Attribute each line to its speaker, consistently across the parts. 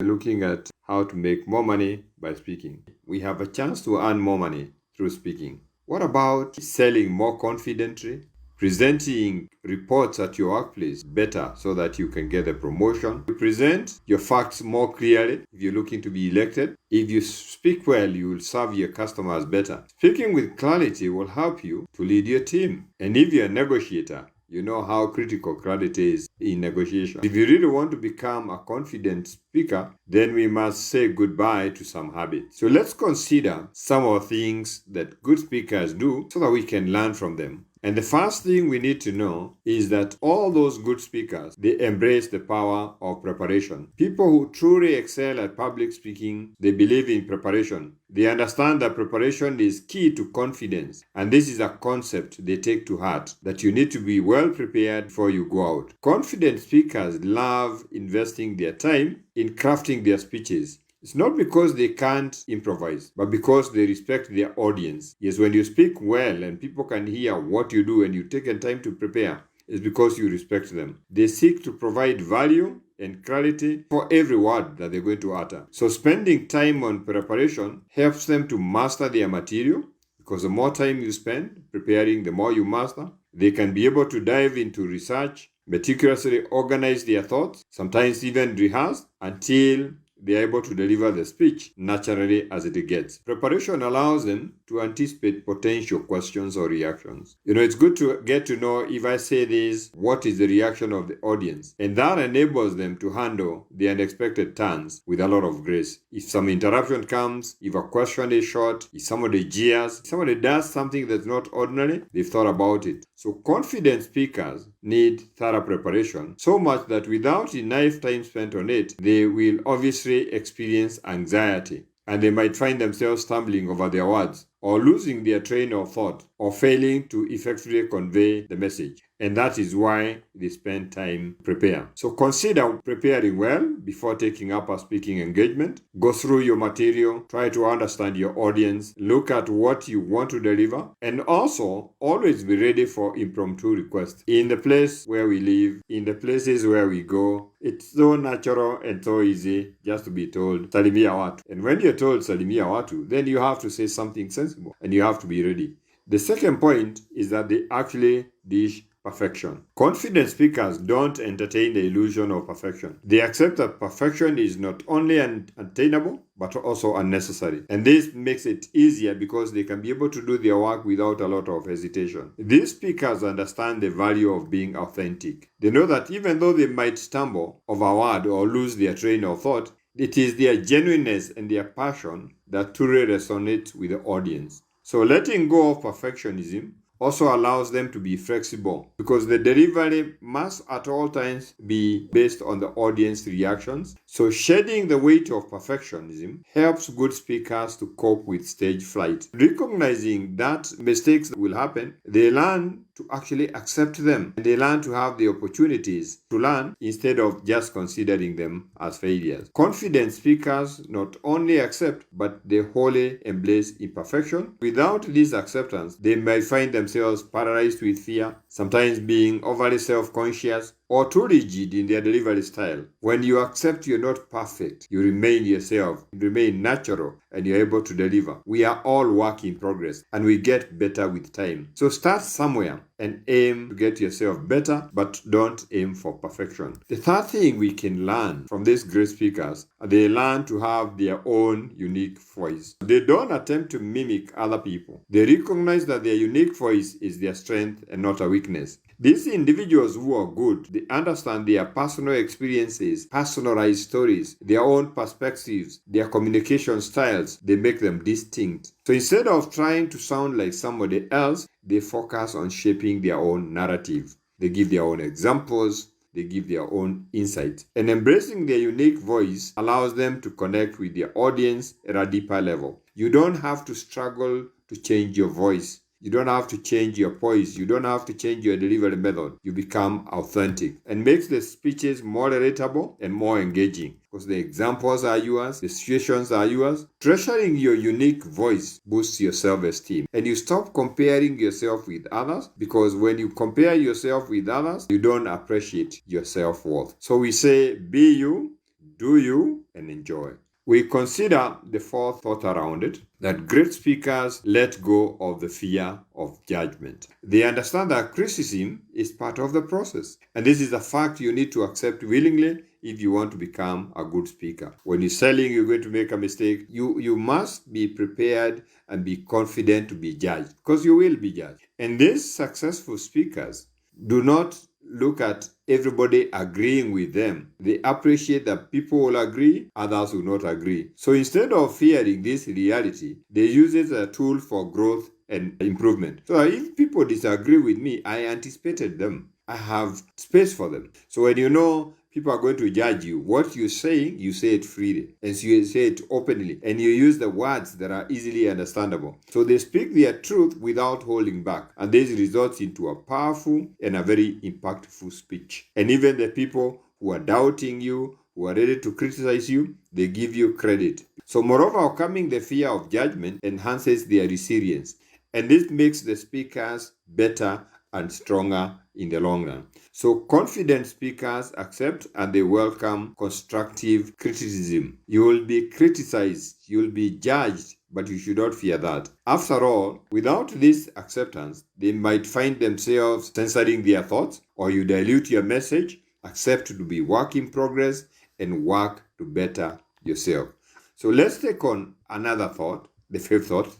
Speaker 1: Looking at how to make more money by speaking. We have a chance to earn more money through speaking. What about selling more confidently? Presenting reports at your workplace better so that you can get a promotion. You present your facts more clearly if you're looking to be elected. If you speak well, you will serve your customers better. Speaking with clarity will help you to lead your team. And if you're a negotiator, you know how critical clarity is in negotiation. If you really want to become a confident speaker, then we must say goodbye to some habits. So let's consider some of the things that good speakers do so that we can learn from them. And the first thing we need to know is that all those good speakers, they embrace the power of preparation. People who truly excel at public speaking, they believe in preparation. They understand that preparation is key to confidence. And this is a concept they take to heart, that you need to be well prepared before you go out. Confident speakers love investing their time in crafting their speeches. It's not because they can't improvise, but because they respect their audience. Yes, when you speak well and people can hear what you do and you take time to prepare, it's because you respect them. They seek to provide value and clarity for every word that they're going to utter. So spending time on preparation helps them to master their material, because the more time you spend preparing, the more you master. They can be able to dive into research, meticulously organize their thoughts, sometimes even rehearse until they are able to deliver the speech naturally as it gets. Preparation allows them to anticipate potential questions or reactions. It's good to get to know, if I say this, what is the reaction of the audience? And that enables them to handle the unexpected turns with a lot of grace. If some interruption comes, if a question is short, if somebody jeers, if somebody does something that's not ordinary, they've thought about it. So confident speakers need thorough preparation, so much that without enough time spent on it, they will obviously experience anxiety, and they might find themselves stumbling over their words, or losing their train of thought, or failing to effectively convey the message. And that is why they spend time prepare. So consider preparing well before taking up a speaking engagement. Go through your material, try to understand your audience, look at what you want to deliver, and also always be ready for impromptu requests. In the place where we live, in the places where we go, it's so natural and so easy just to be told, salimia watu. And when you're told salimia watu, then you have to say something sensible and you have to be ready. The second point is that they actually dish perfection. Confident speakers don't entertain the illusion of perfection. They accept that perfection is not only unattainable, but also unnecessary. And this makes it easier because they can be able to do their work without a lot of hesitation. These speakers understand the value of being authentic. They know that even though they might stumble over a word or lose their train of thought, it is their genuineness and their passion that truly resonates with the audience. So letting go of perfectionism also allows them to be flexible, because the delivery must at all times be based on the audience reactions. So shedding the weight of perfectionism helps good speakers to cope with stage fright. Recognizing that mistakes will happen, they learn to actually accept them, and they learn to have the opportunities to learn instead of just considering them as failures. Confident speakers not only accept, but they wholly embrace imperfection. Without this acceptance, they may find themselves paralyzed with fear, sometimes being overly self-conscious or too rigid in their delivery style. When you accept you're not perfect, you remain yourself, you remain natural, and you're able to deliver. We are all work in progress, and we get better with time. So start somewhere and aim to get yourself better, but don't aim for perfection. The third thing we can learn from these great speakers, they learn to have their own unique voice. They don't attempt to mimic other people. They recognize that their unique voice is their strength and not a weakness. These individuals who are good, they understand their personal experiences, personalized stories, their own perspectives, their communication styles. They make them distinct. So instead of trying to sound like somebody else, they focus on shaping their own narrative. They give their own examples, they give their own insight. And embracing their unique voice allows them to connect with their audience at a deeper level. You don't have to struggle to change your voice. You don't have to change your poise. You don't have to change your delivery method. You become authentic and makes the speeches more relatable and more engaging, because the examples are yours, the situations are yours. Treasuring your unique voice boosts your self-esteem, and you stop comparing yourself with others, because when you compare yourself with others, you don't appreciate your self-worth. So we say, be you, do you, and enjoy. We consider the fourth thought around it, that great speakers let go of the fear of judgment. They understand that criticism is part of the process. And this is a fact you need to accept willingly if you want to become a good speaker. When you're selling, you're going to make a mistake. You must be prepared and be confident to be judged, because you will be judged. And these successful speakers do not look at everybody agreeing with them. They appreciate that people will agree, others will not agree. So instead of fearing this reality, they use it as a tool for growth and improvement. So if people disagree with me, I anticipated them. I have space for them. So when you know people are going to judge you, what you're saying, you say it freely, and so you say it openly, and you use the words that are easily understandable. So they speak their truth without holding back, and this results into a powerful and a very impactful speech. And even the people who are doubting you, who are ready to criticize you, they give you credit. So moreover, overcoming the fear of judgment enhances their resilience, and this makes the speakers better and stronger in the long run. So confident speakers accept and they welcome constructive criticism. You will be criticized, you will be judged, but you should not fear that. After all, without this acceptance, they might find themselves censoring their thoughts, or you dilute your message. Accept to be work in progress and work to better yourself. So let's take on another thought, the fifth thought,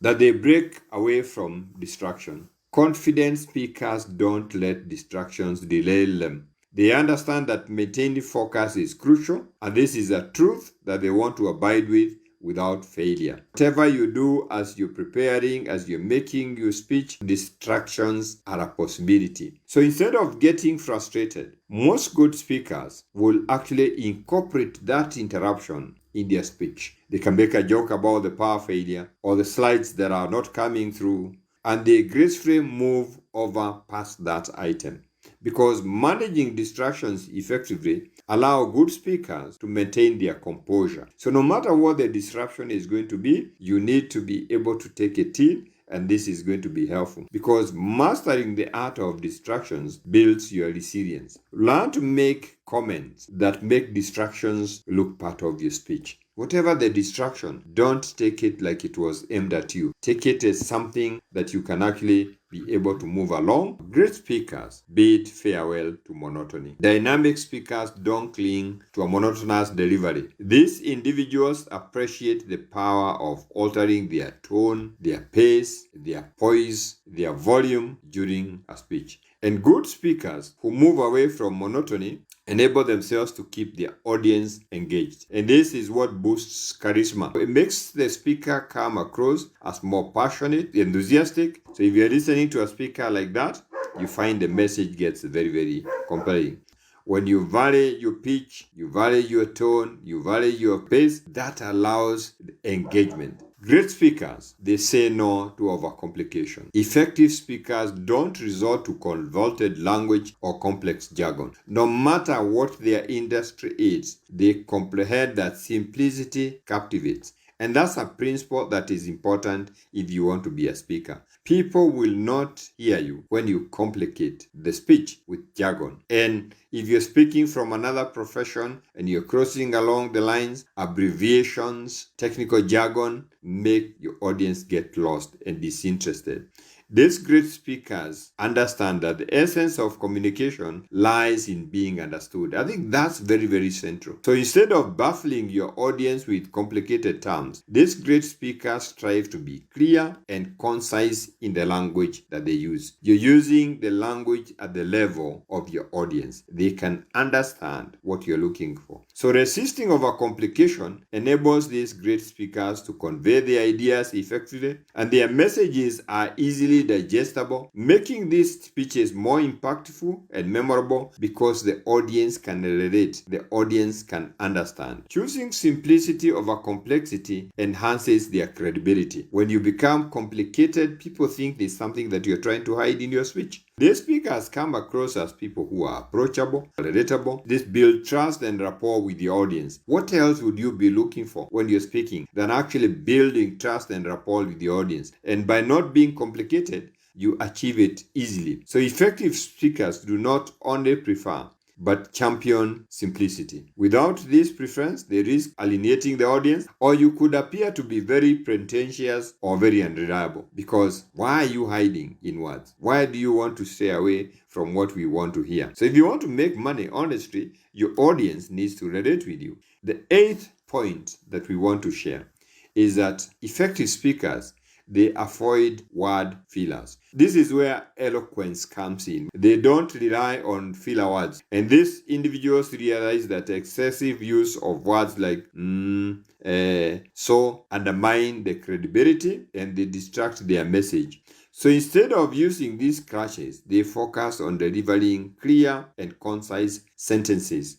Speaker 1: that they break away from distraction. Confident speakers don't let distractions derail them. They understand that maintaining focus is crucial, and this is a truth that they want to abide with without failure. Whatever you do as you're preparing, as you're making your speech, distractions are a possibility. So instead of getting frustrated, most good speakers will actually incorporate that interruption in their speech. They can make a joke about the power failure or the slides that are not coming through, and they gracefully move over past that item. Because managing distractions effectively allow good speakers to maintain their composure. So no matter what the disruption is going to be, you need to be able to take it in, and this is going to be helpful, because mastering the art of distractions builds your resilience. Learn to make comments that make distractions look part of your speech. Whatever the distraction, don't take it like it was aimed at you. Take it as something that you can actually be able to move along. Great speakers bid farewell to monotony. Dynamic speakers don't cling to a monotonous delivery. These individuals appreciate the power of altering their tone, their pace, their poise, their volume during a speech. And good speakers who move away from monotony enable themselves to keep their audience engaged. And this is what boosts charisma. It makes the speaker come across as more passionate, enthusiastic. So if you're listening to a speaker like that, you find the message gets very, very compelling. When you vary your pitch, you vary your tone, you vary your pace, that allows engagement. Great speakers, they say no to overcomplication. Effective speakers don't resort to convoluted language or complex jargon. No matter what their industry is, they comprehend that simplicity captivates. And that's a principle that is important if you want to be a speaker. People will not hear you when you complicate the speech with jargon. And if you're speaking from another profession and you're crossing along the lines, abbreviations, technical jargon make your audience get lost and disinterested. These great speakers understand that the essence of communication lies in being understood. I think that's very, very central. So instead of baffling your audience with complicated terms, these great speakers strive to be clear and concise in the language that they use. You're using the language at the level of your audience. They can understand what you're looking for. So resisting overcomplication enables these great speakers to convey their ideas effectively, and their messages are easily digestible, making these speeches more impactful and memorable because the audience can relate, the audience can understand. Choosing simplicity over complexity enhances their credibility. When you become complicated, people think there's something that you're trying to hide in your speech. These speakers come across as people who are approachable, relatable. This builds trust and rapport with the audience. What else would you be looking for when you're speaking than actually building trust and rapport with the audience? And by not being complicated, you achieve it easily. So effective speakers do not only prefer, but champion simplicity. Without this preference, they risk alienating the audience, or you could appear to be very pretentious or very unreliable. Because why are you hiding in words? Why do you want to stay away from what we want to hear? So if you want to make money, honestly, your audience needs to relate with you. The eighth point that we want to share is that effective speakers, they avoid word fillers. This is where eloquence comes in. They don't rely on filler words. And these individuals realize that excessive use of words like so undermine the credibility and they distract their message. So instead of using these crutches, they focus on delivering clear and concise sentences.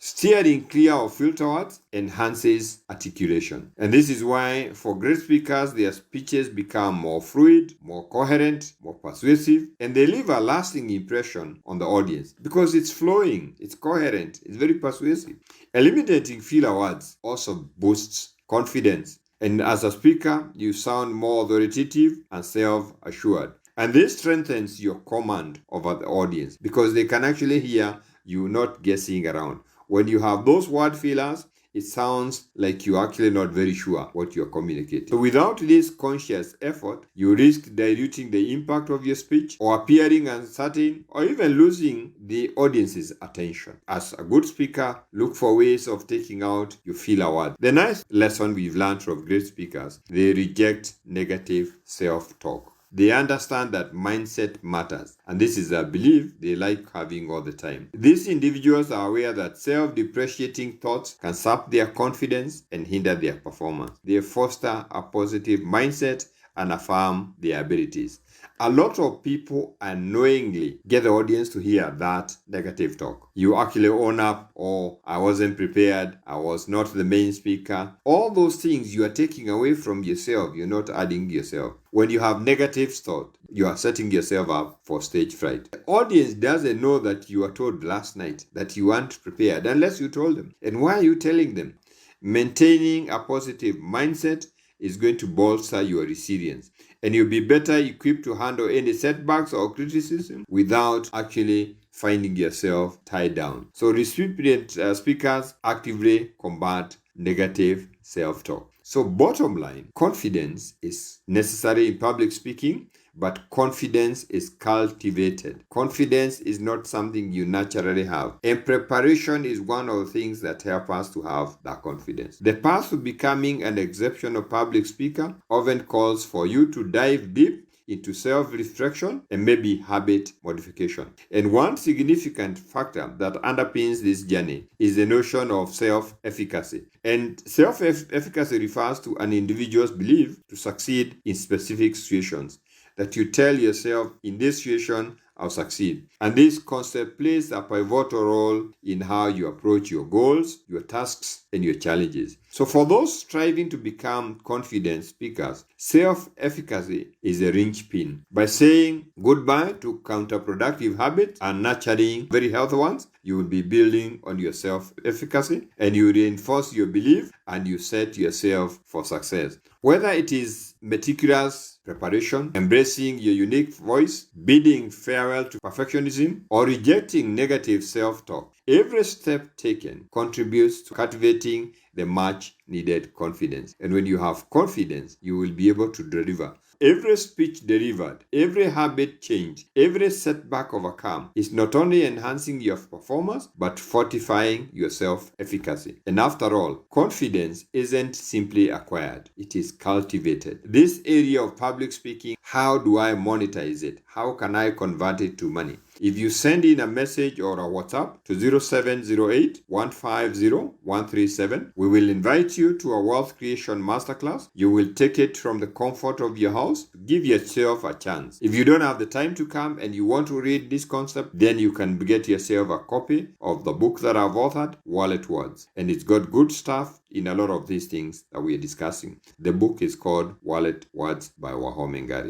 Speaker 1: Steering clear of filter words enhances articulation. And this is why for great speakers, their speeches become more fluid, more coherent, more persuasive, and they leave a lasting impression on the audience because it's flowing, it's coherent, it's very persuasive. Eliminating filler words also boosts confidence. And as a speaker, you sound more authoritative and self-assured. And this strengthens your command over the audience because they can actually hear you not guessing around. When you have those word fillers, it sounds like you're actually not very sure what you're communicating. So without this conscious effort, you risk diluting the impact of your speech or appearing uncertain or even losing the audience's attention. As a good speaker, look for ways of taking out your filler words. The nice lesson we've learned from great speakers, they reject negative self-talk. They understand that mindset matters, and this is a belief they like having all the time. These individuals are aware that self-depreciating thoughts can sap their confidence and hinder their performance. They foster a positive mindset and affirm their abilities. A lot of people unknowingly get the audience to hear that negative talk. You actually own up, oh, I wasn't prepared, I was not the main speaker. All those things you are taking away from yourself, you're not adding yourself. When you have negative thought, you are setting yourself up for stage fright. The audience doesn't know that you were told last night that you weren't prepared unless you told them. And why are you telling them? Maintaining a positive mindset is going to bolster your resilience, and you'll be better equipped to handle any setbacks or criticism without actually finding yourself tied down. So recipient speakers actively combat negative self-talk. So bottom line, confidence is necessary in public speaking, but confidence is cultivated. Confidence is not something you naturally have. And preparation is one of the things that help us to have that confidence. The path to becoming an exceptional public speaker often calls for you to dive deep into self-reflection and maybe habit modification. And one significant factor that underpins this journey is the notion of self-efficacy. And self-efficacy refers to an individual's belief to succeed in specific situations. That you tell yourself, in this situation, I'll succeed. And this concept plays a pivotal role in how you approach your goals, your tasks, and your challenges. So for those striving to become confident speakers, self-efficacy is a linchpin. By saying goodbye to counterproductive habits and nurturing very healthy ones, you will be building on your self-efficacy and you reinforce your belief and you set yourself for success. Whether it is meticulous preparation, embracing your unique voice, bidding farewell to perfectionism, or rejecting negative self-talk, every step taken contributes to cultivating the much needed confidence. And when you have confidence, you will be able to deliver. Every speech delivered, every habit changed, every setback overcome is not only enhancing your performance, but fortifying your self-efficacy. And after all, confidence isn't simply acquired, it is cultivated. This area of public speaking, how do I monetize it? How can I convert it to money? If you send in a message or a WhatsApp to 0708 150 137, we will invite you to a wealth creation masterclass. You will take it from the comfort of your house. Give yourself a chance. If you don't have the time to come and you want to read this concept, then you can get yourself a copy of the book that I've authored, Wallet Words. And it's got good stuff in a lot of these things that we are discussing. The book is called Wallet Words by Wahome Ngari.